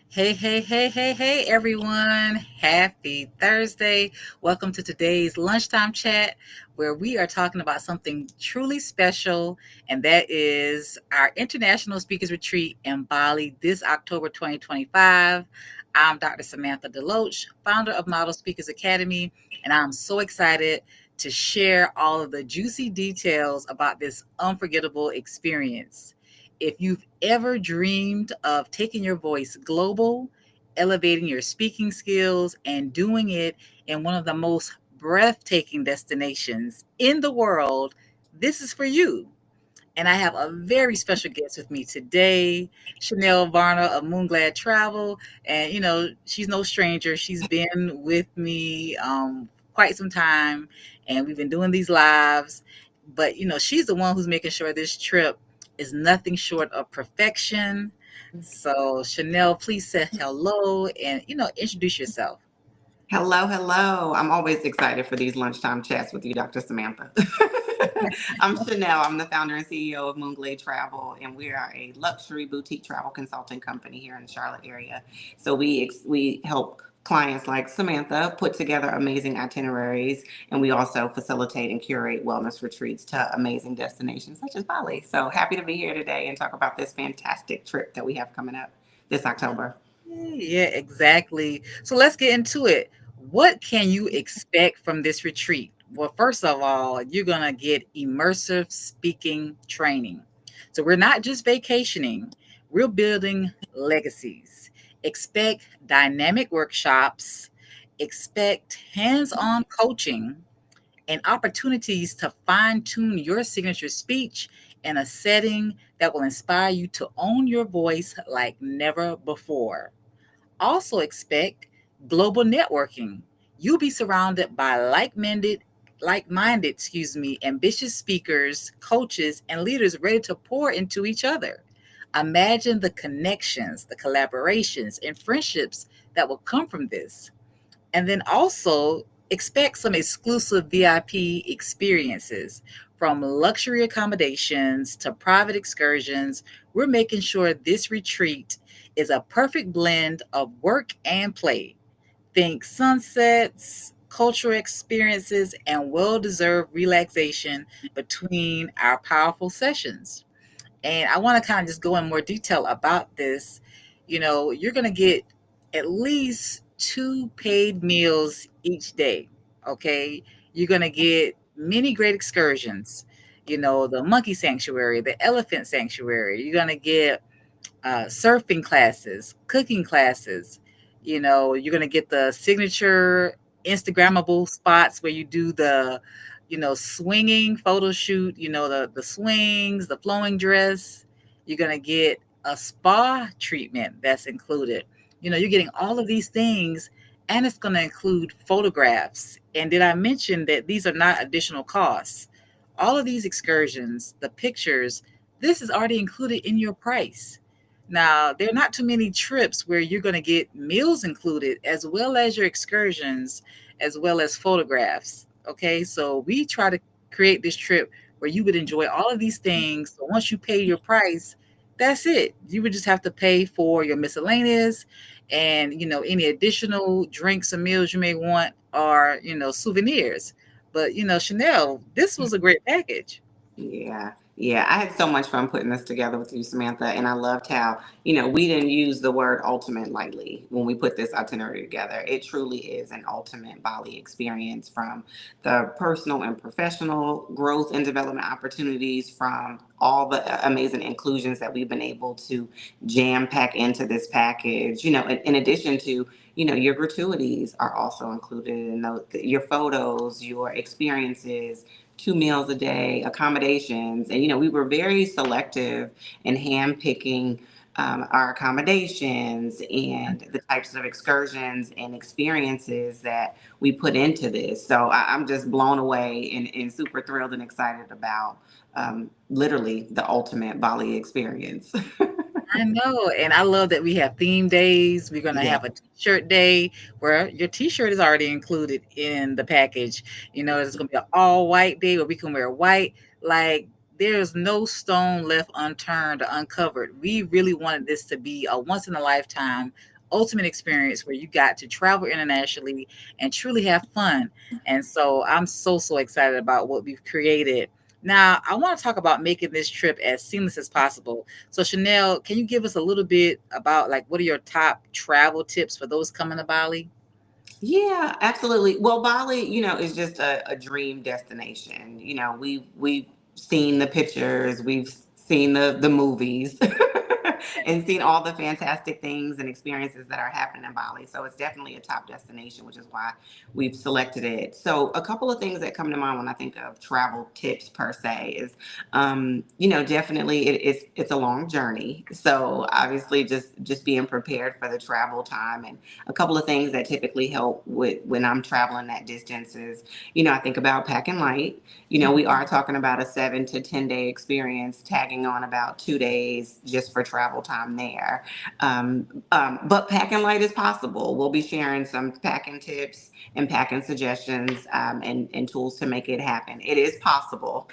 Hey, everyone. Happy Thursday. Welcome to today's Lunchtime Chat, where we are talking about something truly special, and that is our International Speakers Retreat in Bali this October 2025. I'm Dr. Samantha DeLoache, founder of Model Speakers Academy, and I'm so excited to share all of the juicy details about this unforgettable experience. If you've ever dreamed of taking your voice global, elevating your speaking skills, and doing it in one of the most breathtaking destinations in the world, this is for you. And I have a very special guest with me today, Shanell Varner of Moonglade Travel. And, she's no stranger. She's been with me quite some time, and we've been doing these lives. But, she's the one who's making sure this trip is nothing short of perfection. So, Chanel, please say hello and, introduce yourself. Hello. I'm always excited for these lunchtime chats with you, Dr. Samantha. I'm Shanell. I'm the founder and CEO of Moonglade Travel, and we are a luxury boutique travel consulting company here in the Charlotte area. So we help clients like Samantha put together amazing itineraries, and we also facilitate and curate wellness retreats to amazing destinations such as Bali. So happy to be here today and talk about this fantastic trip that we have coming up this October. Yeah, exactly. So let's get into it. What can you expect from this retreat? Well, first of all, you're going to get immersive speaking training. So we're not just vacationing, we're building legacies. Expect dynamic workshops, expect hands on coaching, and opportunities to fine tune your signature speech in a setting that will inspire you to own your voice like never before. Also expect global networking. You'll be surrounded by like-minded, ambitious speakers, coaches, and leaders ready to pour into each other. Imagine the connections, the collaborations, and friendships that will come from this. And then also expect some exclusive VIP experiences from luxury accommodations to private excursions. We're making sure this retreat is a perfect blend of work and play. Think sunsets, cultural experiences, and well deserved relaxation between our powerful sessions. And I want to kind of just go in more detail about this. You're going to get at least two paid meals each day. Okay. You're going to get many great excursions, the monkey sanctuary, the elephant sanctuary. You're going to get surfing classes, cooking classes. You're going to get the signature Instagrammable spots where you do the, swinging photo shoot, the swings, the flowing dress. You're going to get a spa treatment that's included. You're getting all of these things, and it's going to include photographs. And did I mention that these are not additional costs? All of these excursions, the pictures, this is already included in your price. Now, there are not too many trips where you're going to get meals included, as well as your excursions, as well as photographs. Okay, so we try to create this trip where you would enjoy all of these things. So once you pay your price, that's it. You would just have to pay for your miscellaneous and, any additional drinks or meals you may want, or, souvenirs. But, Chanel, this was a great package. Yeah. I had so much fun putting this together with you, Samantha, and I loved how, we didn't use the word ultimate lightly when we put this itinerary together. It truly is an ultimate Bali experience, from the personal and professional growth and development opportunities, from all the amazing inclusions that we've been able to jam pack into this package. In addition to, your gratuities are also included in those, your photos, your experiences, 2 meals a day, accommodations. And, we were very selective in hand picking our accommodations and the types of excursions and experiences that we put into this. So I'm just blown away and super thrilled and excited about literally the ultimate Bali experience. I know, and I love that we have theme days. We're gonna Yeah. have a t-shirt day where your t-shirt is already included in the package. It's gonna be an all white day where we can wear white. Like, there's no stone left unturned or uncovered. We really wanted this to be a once in a lifetime ultimate experience where you got to travel internationally and truly have fun. And so I'm so excited about what we've created. Now, I want to talk about making this trip as seamless as possible. So, Shanell, can you give us a little bit about like what are your top travel tips for those coming to Bali? Yeah, absolutely. Well, Bali, is just a dream destination. We've seen the pictures, we've seen the movies, and seen all the fantastic things and experiences that are happening in Bali. So it's definitely a top destination, which is why we've selected it. So a couple of things that come to mind when I think of travel tips per se is, definitely it's a long journey. So obviously, just being prepared for the travel time, and a couple of things that typically help with when I'm traveling that distance is, I think about packing light. We are talking about a 7 to 10 day experience, tagging on about 2 days just for travel time there. But packing light is possible. We'll be sharing some packing tips and packing suggestions, and tools to make it happen. It is possible.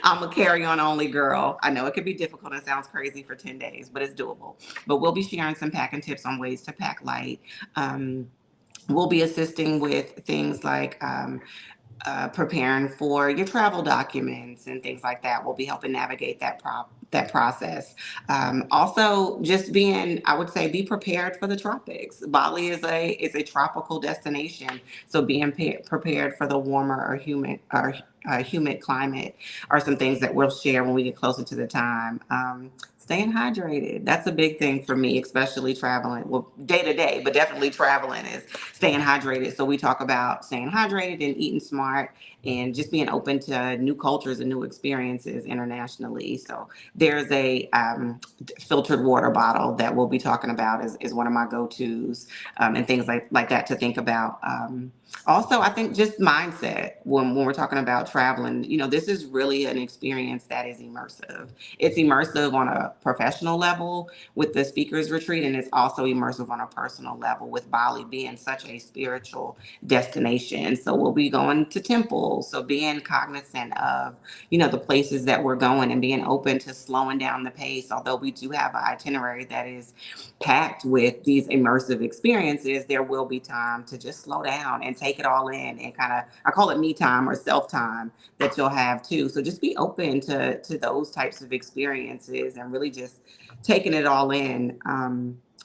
I'm a carry on only girl. I know it can be difficult and sounds crazy for 10 days, but it's doable. But we'll be sharing some packing tips on ways to pack light. Um, we'll be assisting with things like preparing for your travel documents and things like that. We'll be helping navigate that process. Also, just being, I would say, be prepared for the tropics. Bali is a tropical destination, so being prepared for the warmer or humid climate are some things that we'll share when we get closer to the time. Staying hydrated. That's a big thing for me, especially traveling. Well, day to day, but definitely traveling is staying hydrated. So we talk about staying hydrated and eating smart and just being open to new cultures and new experiences internationally. So there's a filtered water bottle that we'll be talking about is one of my go-tos, and things like that to think about. Also, I think just mindset when we're talking about traveling, this is really an experience that is immersive. It's immersive on a professional level with the speakers retreat, and it's also immersive on a personal level with Bali being such a spiritual destination. So we'll be going to temples. So being cognizant of, the places that we're going and being open to slowing down the pace. Although we do have an itinerary that is packed with these immersive experiences, there will be time to just slow down and take it all in and kind of, I call it me time or self time that you'll have too. So just be open to those types of experiences and really just taking it all in.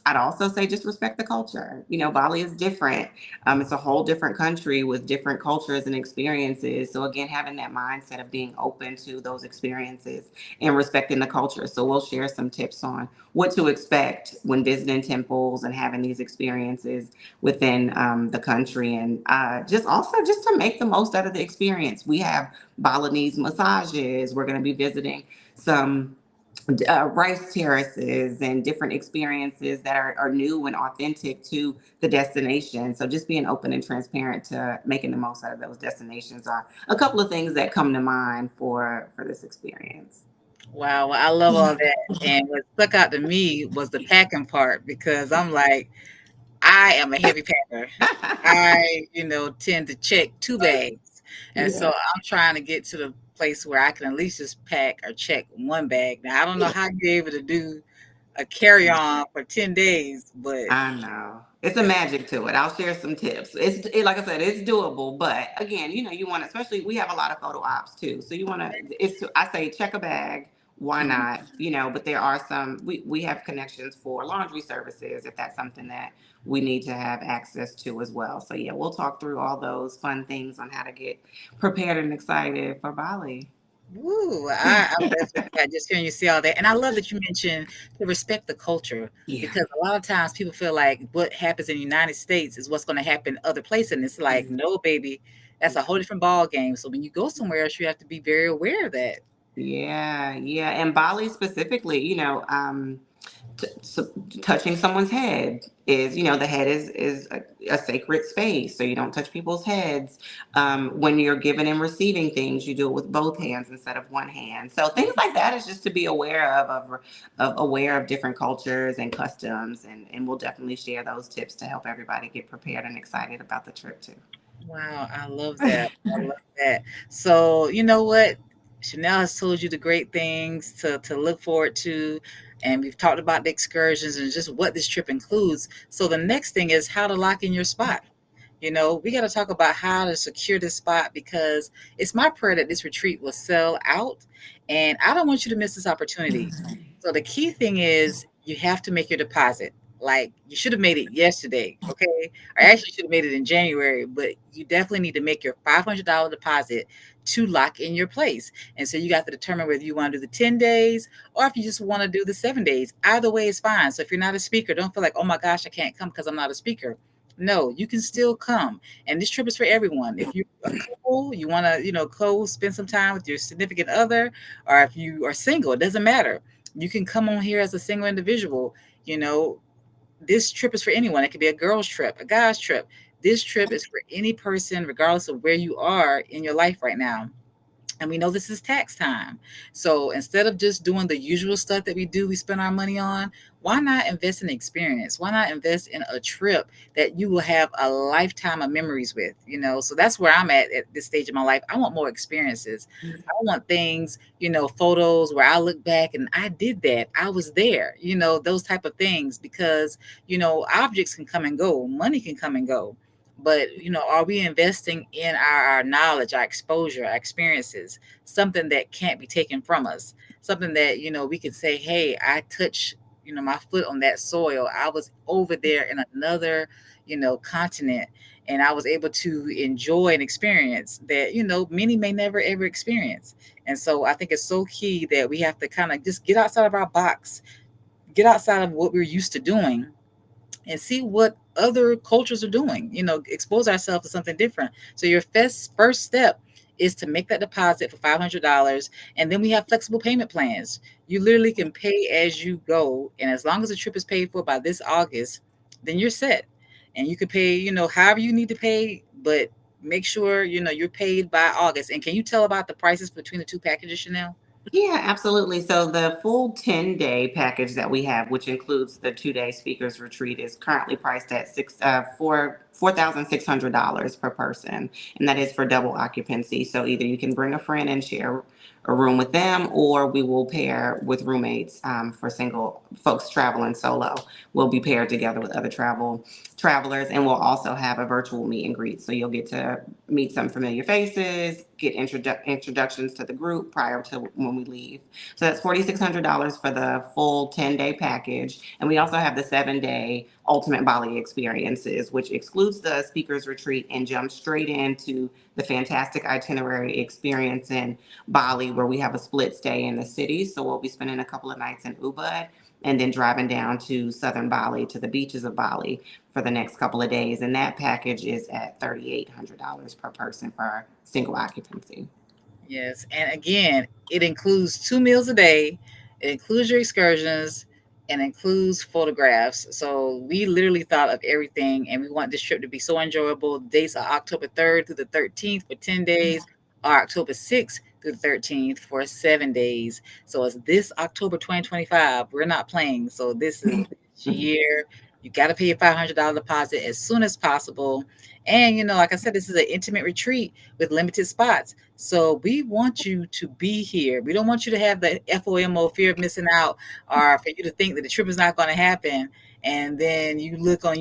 I'd also say just respect the culture. Bali is different. It's a whole different country with different cultures and experiences. So again, having that mindset of being open to those experiences and respecting the culture. So we'll share some tips on what to expect when visiting temples and having these experiences within the country, and just to make the most out of the experience. We have Balinese massages. We're going to be visiting some rice terraces and different experiences that are new and authentic to the destination. So just being open and transparent to making the most out of those destinations are a couple of things that come to mind for this experience. Wow, well, I love all that. And what stuck out to me was the packing part because I'm like, I am a heavy packer. I, tend to check 2 bags, and so Yeah. I'm trying to get to the place where I can at least just pack or check 1 bag. Now, I don't know how you're able to do a carry-on for 10 days, but I know. It's a magic to it. I'll share some tips. Like I said, it's doable, but again, you want to, especially we have a lot of photo ops too. So you want to, I say check a bag. Why mhm. not? But there are some, we have connections for laundry services if that's something that we need to have access to as well. So yeah, we'll talk through all those fun things on how to get prepared and excited for Bali. Ooh, I'm definitely yeah, just hearing you say all that, and I love that you mentioned to respect the culture Yeah. because a lot of times people feel like what happens in the United States is what's going to happen other places, and it's like, no, baby, that's a whole different ball game. So when you go somewhere else, you have to be very aware of that. Yeah, yeah, and Bali specifically, so touching someone's head is, the head is a sacred space, so you don't touch people's heads. When you're giving and receiving things, you do it with both hands instead of one hand. So things like that is just to be aware of aware of different cultures and customs, and we'll definitely share those tips to help everybody get prepared and excited about the trip too. Wow, I love that. I love that. So, you know what? Chanel has told you the great things to look forward to. and we've talked about the excursions and just what this trip includes. So the next thing is how to lock in your spot. We got to talk about how to secure this spot, because it's my prayer that this retreat will sell out, and I don't want you to miss this opportunity. So the key thing is you have to make your deposit. Like, you should have made it yesterday, okay? Or actually, you should have made it in January, but you definitely need to make your $500 deposit to lock in your place. And so you got to determine whether you want to do the 10 days or if you just want to do the 7 days. Either way is fine. So if you're not a speaker, don't feel like, oh my gosh, I can't come because I'm not a speaker. No, you can still come. And this trip is for everyone. If you're a couple, you want to, spend some time with your significant other, or if you are single, it doesn't matter. You can come on here as a single individual. You know, this trip is for anyone. It could be a girl's trip, a guy's trip. This trip is for any person, regardless of where you are in your life right now. And we know this is tax time. So instead of just doing the usual stuff that we do, we spend our money on, why not invest in experience? Why not invest in a trip that you will have a lifetime of memories with? So that's where I'm at this stage of my life. I want more experiences. I want things, photos where I look back and I did that. I was there, those type of things, because, objects can come and go, money can come and go. But are we investing in our knowledge, our exposure, our experiences, something that can't be taken from us, something that we can say, hey, I touched my foot on that soil, I was over there in another continent, and I was able to enjoy an experience that many may never ever experience. And so I think it's so key that we have to kind of just get outside of our box, get outside of what we're used to doing, and see what other cultures are doing, expose ourselves to something different. So your first step is to make that deposit for $500. And then we have flexible payment plans. You literally can pay as you go. And as long as the trip is paid for by this August, then you're set. And you can pay, however you need to pay, but make sure, you're paid by August. And can you tell about the prices between the two packages, Shanell? Yeah, absolutely. So the full 10-day package that we have, which includes the 2-day speakers retreat, is currently priced at $4,600 per person, and that is for double occupancy. So either you can bring a friend and share a room with them, or we will pair with roommates. For single folks traveling solo, we'll be paired together with other travelers, and we'll also have a virtual meet and greet. So you'll get to meet some familiar faces, get introductions to the group prior to when we leave. So that's $4,600 for the full 10-day package. And we also have the 7-day Ultimate Bali Experiences, which excludes the speakers retreat and jumps straight into the fantastic itinerary experience in Bali, where we have a split stay in the city. So we'll be spending a couple of nights in Ubud and then driving down to southern Bali, to the beaches of Bali, for the next couple of days. And that package is at $3,800 per person for single occupancy. Yes, and again, it includes 2 meals a day. It includes your excursions and includes photographs. So we literally thought of everything, and we want this trip to be so enjoyable. The dates are October 3rd through the 13th for 10 days, or October 6th through the 13th for 7 days. So it's this October 2025. We're not playing. So this is this year. You got to pay your $500 deposit as soon as possible. And, like I said, this is an intimate retreat with limited spots. So we want you to be here. We don't want you to have the FOMO, fear of missing out, or for you to think that the trip is not going to happen. And then you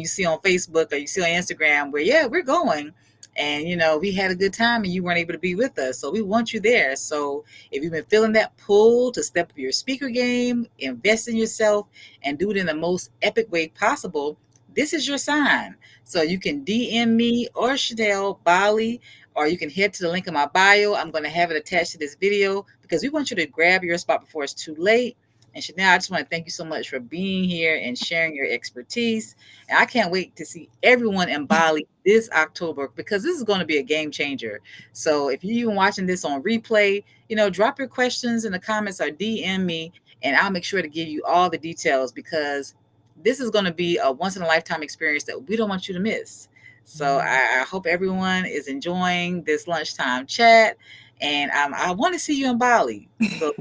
see on Facebook or you see on Instagram where, yeah, we're going. And, we had a good time and you weren't able to be with us. So we want you there. So if you've been feeling that pull to step up your speaker game, invest in yourself, and do it in the most epic way possible, this is your sign. So you can DM me or Shanell Bali, or you can head to the link in my bio. I'm going to have it attached to this video because we want you to grab your spot before it's too late. And Shanell, I just want to thank you so much for being here and sharing your expertise. And I can't wait to see everyone in Bali this October, because this is going to be a game changer. So if you're even watching this on replay, drop your questions in the comments or DM me, and I'll make sure to give you all the details, because this is going to be a once in a lifetime experience that we don't want you to miss. So I hope everyone is enjoying this lunchtime chat, and I want to see you in Bali. So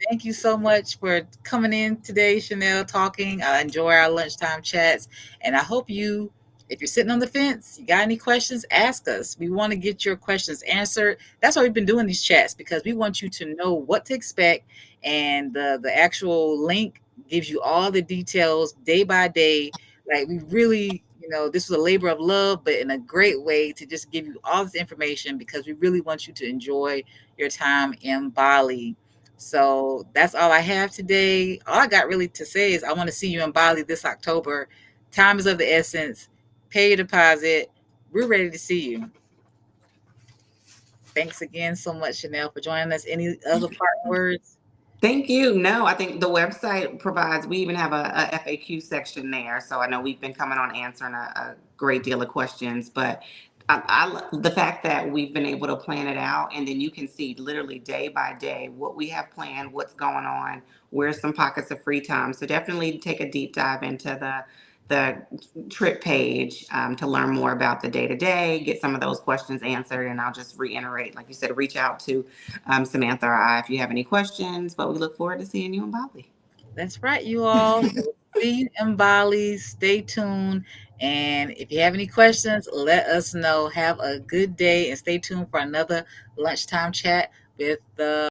thank you so much for coming in today, Shanell, talking. I enjoy our lunchtime chats, and I hope if you're sitting on the fence, you got any questions, ask us. We want to get your questions answered. That's why we've been doing these chats, because we want you to know what to expect, and the actual link gives you all the details day by day. Like we really, this was a labor of love, but in a great way to just give you all this information because we really want you to enjoy your time in Bali. So that's all I have today. All I got really to say is I want to see you in Bali this October. Time is of the essence. Pay your deposit. We're ready to see you. Thanks again so much, Shanell, for joining us. Any other parting words? Thank you. No, I think the website provides, we even have a FAQ section there. So I know we've been coming on answering a great deal of questions, but the fact that we've been able to plan it out and then you can see literally day by day what we have planned, what's going on, where's some pockets of free time. So definitely take a deep dive into the trip page to learn more about the day to day, get some of those questions answered. And I'll just reiterate, like you said, reach out to Samantha or I if you have any questions. But we look forward to seeing you in Bali. That's right, you all. So see you in Bali. Stay tuned. And if you have any questions, let us know. Have a good day and stay tuned for another lunchtime chat with the